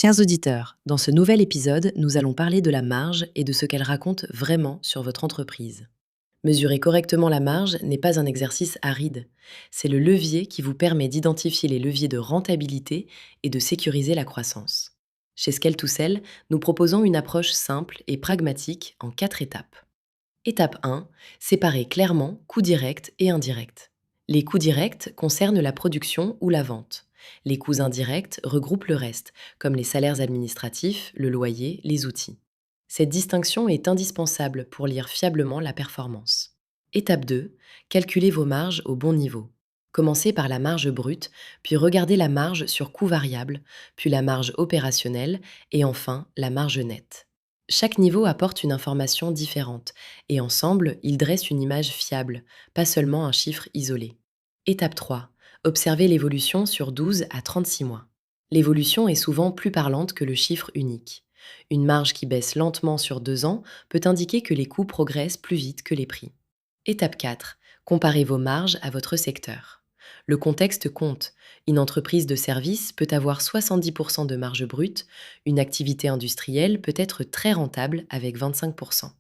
Chers auditeurs, dans ce nouvel épisode, nous allons parler de la marge et de ce qu'elle raconte vraiment sur votre entreprise. Mesurer correctement la marge n'est pas un exercice aride. C'est le levier qui vous permet d'identifier les leviers de rentabilité et de sécuriser la croissance. Chez Scale2Sell, nous proposons une approche simple et pragmatique en 4 étapes. Étape 1, séparer clairement coûts directs et indirects. Les coûts directs concernent la production ou la vente. Les coûts indirects regroupent le reste, comme les salaires administratifs, le loyer, les outils. Cette distinction est indispensable pour lire fiablement la performance. Étape 2, calculez vos marges au bon niveau. Commencez par la marge brute, puis regardez la marge sur coûts variables, puis la marge opérationnelle et enfin la marge nette. Chaque niveau apporte une information différente et ensemble, ils dressent une image fiable, pas seulement un chiffre isolé. Étape 3. Observez l'évolution sur 12 à 36 mois. L'évolution est souvent plus parlante que le chiffre unique. Une marge qui baisse lentement sur 2 ans peut indiquer que les coûts progressent plus vite que les prix. Étape 4. Comparez vos marges à votre secteur. Le contexte compte. Une entreprise de service peut avoir 70% de marge brute, une activité industrielle peut être très rentable avec 25%.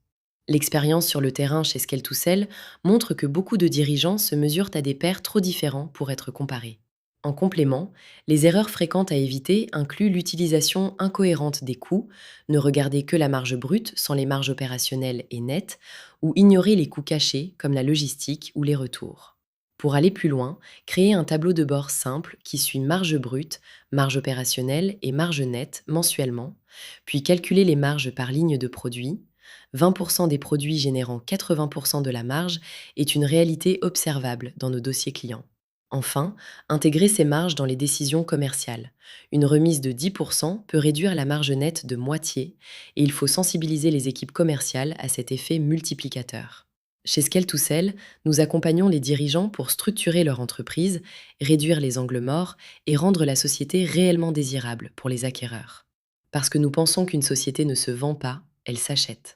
L'expérience sur le terrain chez Scale2Sell montre que beaucoup de dirigeants se mesurent à des pairs trop différents pour être comparés. En complément, les erreurs fréquentes à éviter incluent l'utilisation incohérente des coûts, ne regarder que la marge brute sans les marges opérationnelles et nettes, ou ignorer les coûts cachés comme la logistique ou les retours. Pour aller plus loin, créez un tableau de bord simple qui suit marge brute, marge opérationnelle et marge nette mensuellement, puis calculez les marges par ligne de produit. 20% des produits générant 80% de la marge est une réalité observable dans nos dossiers clients. Enfin, intégrer ces marges dans les décisions commerciales. Une remise de 10% peut réduire la marge nette de moitié et il faut sensibiliser les équipes commerciales à cet effet multiplicateur. Chez Scale2Sell, nous accompagnons les dirigeants pour structurer leur entreprise, réduire les angles morts et rendre la société réellement désirable pour les acquéreurs. Parce que nous pensons qu'une société ne se vend pas, elle s'achète.